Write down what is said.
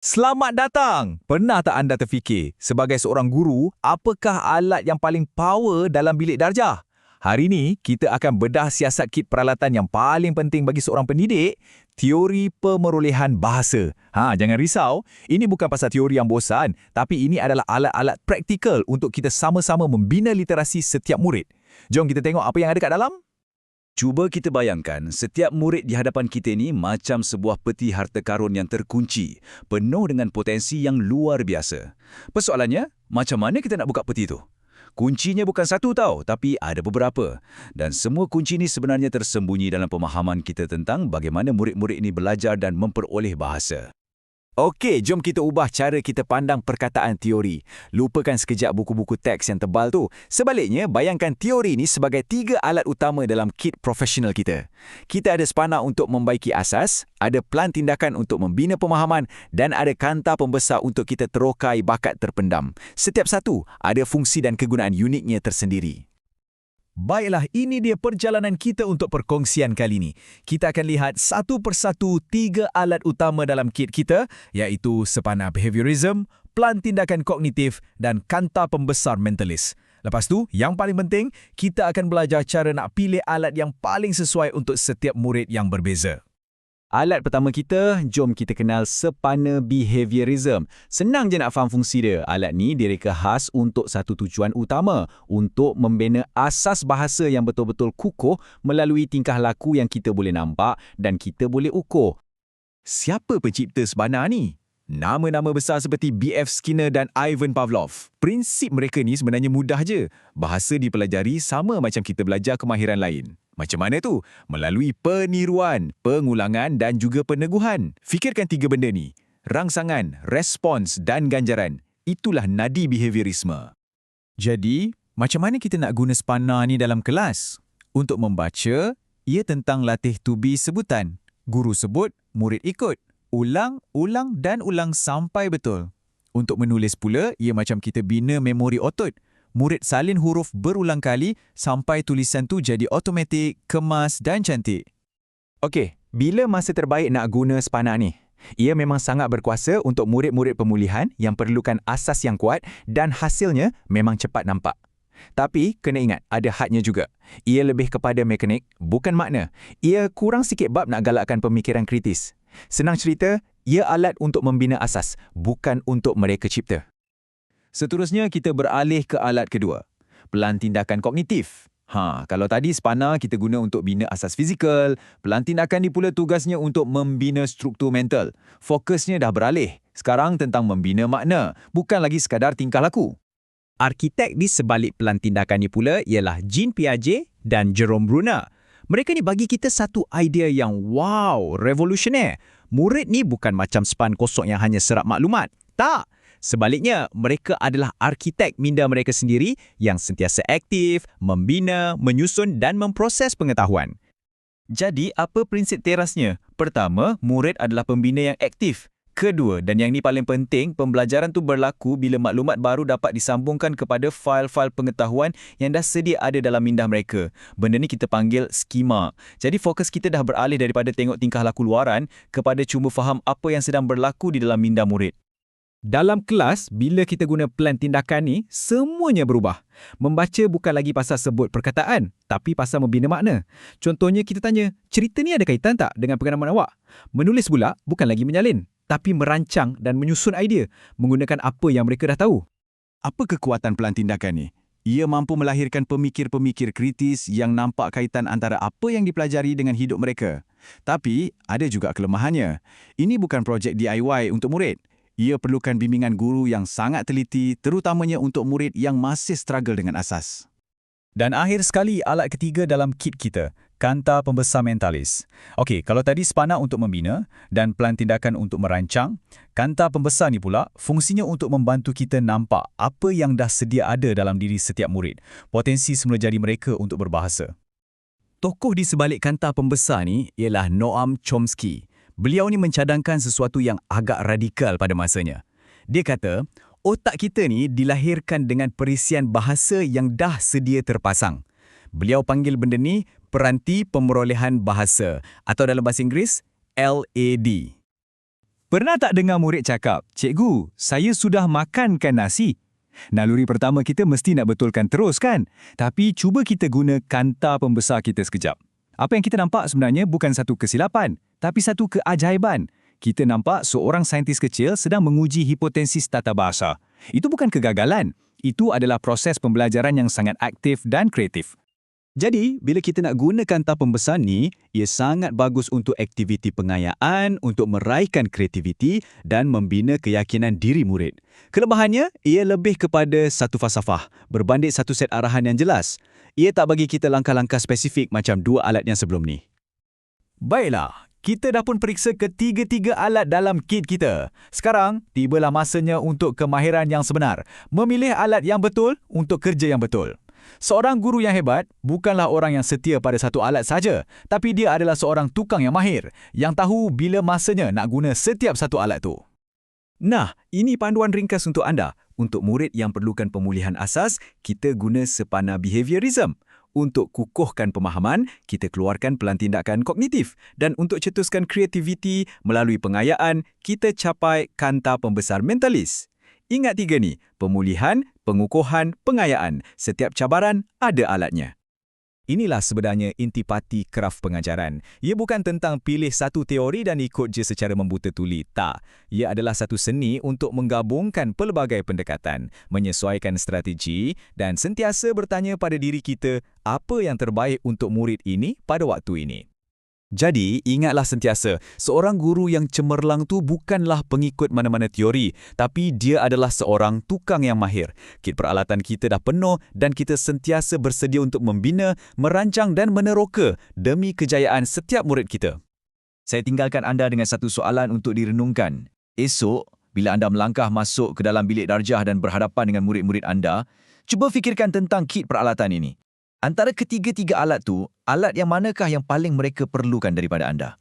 Selamat datang! Pernah tak anda terfikir, sebagai seorang guru, apakah alat yang paling power dalam bilik darjah? Hari ini, kita akan bedah siasat kit peralatan yang paling penting bagi seorang pendidik, teori pemerolehan bahasa. Jangan risau, ini bukan pasal teori yang bosan, tapi ini adalah alat-alat praktikal untuk kita sama-sama membina literasi setiap murid. Jom kita tengok apa yang ada kat dalam. Cuba kita bayangkan, setiap murid di hadapan kita ni macam sebuah peti harta karun yang terkunci, penuh dengan potensi yang luar biasa. Persoalannya, macam mana kita nak buka peti tu? Kuncinya bukan satu tau, tapi ada beberapa. Dan semua kunci ni sebenarnya tersembunyi dalam pemahaman kita tentang bagaimana murid-murid ini belajar dan memperoleh bahasa. Okey, jom kita ubah cara kita pandang perkataan teori. Lupakan sekejap buku-buku teks yang tebal tu. Sebaliknya, bayangkan teori ini sebagai 3 alat utama dalam kit profesional kita. Kita ada spana untuk membaiki asas, ada plan tindakan untuk membina pemahaman dan ada kanta pembesar untuk kita terokai bakat terpendam. Setiap satu ada fungsi dan kegunaan uniknya tersendiri. Baiklah, ini dia perjalanan kita untuk perkongsian kali ini. Kita akan lihat satu persatu 3 alat utama dalam kit kita, iaitu spana behaviorism, plan tindakan kognitif dan kanta pembesar mentalis. Lepas tu, yang paling penting, kita akan belajar cara nak pilih alat yang paling sesuai untuk setiap murid yang berbeza. Alat pertama kita, jom kita kenal spana behaviorism. Senang je nak faham fungsi dia. Alat ni direka khas untuk satu tujuan utama, untuk membina asas bahasa yang betul-betul kukuh melalui tingkah laku yang kita boleh nampak dan kita boleh ukur. Siapa pencipta spana ni? Nama-nama besar seperti B.F. Skinner dan Ivan Pavlov. Prinsip mereka ni sebenarnya mudah je. Bahasa dipelajari sama macam kita belajar kemahiran lain. Macam mana tu? Melalui peniruan, pengulangan dan juga peneguhan. Fikirkan 3 benda ni. Rangsangan, respons dan ganjaran. Itulah nadi behaviorisme. Jadi, macam mana kita nak guna spana ni dalam kelas? Untuk membaca, ia tentang latih to be sebutan. Guru sebut, murid ikut. Ulang, ulang dan ulang sampai betul. Untuk menulis pula, ia macam kita bina memori otot. Murid salin huruf berulang kali sampai tulisan tu jadi automatik, kemas dan cantik. Okey, bila masa terbaik nak guna spana ni? Ia memang sangat berkuasa untuk murid-murid pemulihan yang perlukan asas yang kuat dan hasilnya memang cepat nampak. Tapi, kena ingat, ada hadnya juga. Ia lebih kepada mekanik, bukan makna. Ia kurang sikit bab nak galakkan pemikiran kritis. Senang cerita, ia alat untuk membina asas, bukan untuk mereka cipta. Seterusnya, kita beralih ke alat kedua. Pelan tindakan kognitif. Kalau tadi spana kita guna untuk bina asas fizikal, pelan tindakan ni pula tugasnya untuk membina struktur mental. Fokusnya dah beralih. Sekarang tentang membina makna, bukan lagi sekadar tingkah laku. Arkitek di sebalik pelan tindakan ni pula ialah Jean Piaget dan Jerome Bruner. Mereka ni bagi kita satu idea yang wow, revolusioner. Murid ni bukan macam span kosong yang hanya serap maklumat. Tak. Sebaliknya, mereka adalah arkitek minda mereka sendiri yang sentiasa aktif, membina, menyusun dan memproses pengetahuan. Jadi, apa prinsip terasnya? Pertama, murid adalah pembina yang aktif. Kedua, dan yang ni paling penting, pembelajaran tu berlaku bila maklumat baru dapat disambungkan kepada fail-fail pengetahuan yang dah sedia ada dalam minda mereka. Benda ni kita panggil skema. Jadi fokus kita dah beralih daripada tengok tingkah laku luaran kepada cuma faham apa yang sedang berlaku di dalam minda murid. Dalam kelas, bila kita guna plan tindakan ni, semuanya berubah. Membaca bukan lagi pasal sebut perkataan, tapi pasal membina makna. Contohnya kita tanya, cerita ni ada kaitan tak dengan pengalaman awak? Menulis pula bukan lagi menyalin, tapi merancang dan menyusun idea menggunakan apa yang mereka dah tahu. Apa kekuatan pelan tindakan ni? Ia mampu melahirkan pemikir-pemikir kritis yang nampak kaitan antara apa yang dipelajari dengan hidup mereka. Tapi, ada juga kelemahannya. Ini bukan projek DIY untuk murid. Ia perlukan bimbingan guru yang sangat teliti, terutamanya untuk murid yang masih struggle dengan asas. Dan akhir sekali, alat ketiga dalam kit kita, kanta pembesar mentalis. Okey, kalau tadi spana untuk membina dan plan tindakan untuk merancang, kanta pembesar ni pula fungsinya untuk membantu kita nampak apa yang dah sedia ada dalam diri setiap murid, potensi semula jadi mereka untuk berbahasa. Tokoh di sebalik kanta pembesar ni ialah Noam Chomsky. Beliau ni mencadangkan sesuatu yang agak radikal pada masanya. Dia kata, otak kita ni dilahirkan dengan perisian bahasa yang dah sedia terpasang. Beliau panggil benda ni peranti pemerolehan bahasa atau dalam bahasa Inggeris, LAD. Pernah tak dengar murid cakap, "Cikgu, saya sudah makankan nasi"? Naluri pertama kita mesti nak betulkan terus kan? Tapi cuba kita guna kanta pembesar kita sekejap. Apa yang kita nampak sebenarnya bukan satu kesilapan, tapi satu keajaiban. Kita nampak seorang saintis kecil sedang menguji hipotesis tata bahasa. Itu bukan kegagalan. Itu adalah proses pembelajaran yang sangat aktif dan kreatif. Jadi, bila kita nak guna kanta pembesar ni, ia sangat bagus untuk aktiviti pengayaan, untuk meraihkan kreativiti dan membina keyakinan diri murid. Kelebihannya, ia lebih kepada satu falsafah, berbanding satu set arahan yang jelas. Ia tak bagi kita langkah-langkah spesifik macam dua alat yang sebelum ni. Baiklah, kita dah pun periksa ketiga-tiga alat dalam kit kita. Sekarang, tibalah masanya untuk kemahiran yang sebenar. Memilih alat yang betul untuk kerja yang betul. Seorang guru yang hebat bukanlah orang yang setia pada satu alat saja, tapi dia adalah seorang tukang yang mahir, yang tahu bila masanya nak guna setiap satu alat tu. Nah, ini panduan ringkas untuk anda. Untuk murid yang perlukan pemulihan asas, kita guna sepana behaviorism. Untuk kukuhkan pemahaman, kita keluarkan pelantindakan kognitif. Dan untuk cetuskan kreativiti melalui pengayaan, kita capai kanta pembesar mentalis. Ingat tiga ni, pemulihan, pengukuhan, pengayaan. Setiap cabaran ada alatnya. Inilah sebenarnya intipati kraf pengajaran. Ia bukan tentang pilih satu teori dan ikut je secara membuta tuli. Tak. Ia adalah satu seni untuk menggabungkan pelbagai pendekatan, menyesuaikan strategi dan sentiasa bertanya pada diri kita apa yang terbaik untuk murid ini pada waktu ini. Jadi, ingatlah sentiasa, seorang guru yang cemerlang tu bukanlah pengikut mana-mana teori, tapi dia adalah seorang tukang yang mahir. Kit peralatan kita dah penuh dan kita sentiasa bersedia untuk membina, merancang dan meneroka demi kejayaan setiap murid kita. Saya tinggalkan anda dengan satu soalan untuk direnungkan. Esok, bila anda melangkah masuk ke dalam bilik darjah dan berhadapan dengan murid-murid anda, cuba fikirkan tentang kit peralatan ini. Antara ketiga-tiga alat tu, alat yang manakah yang paling mereka perlukan daripada anda?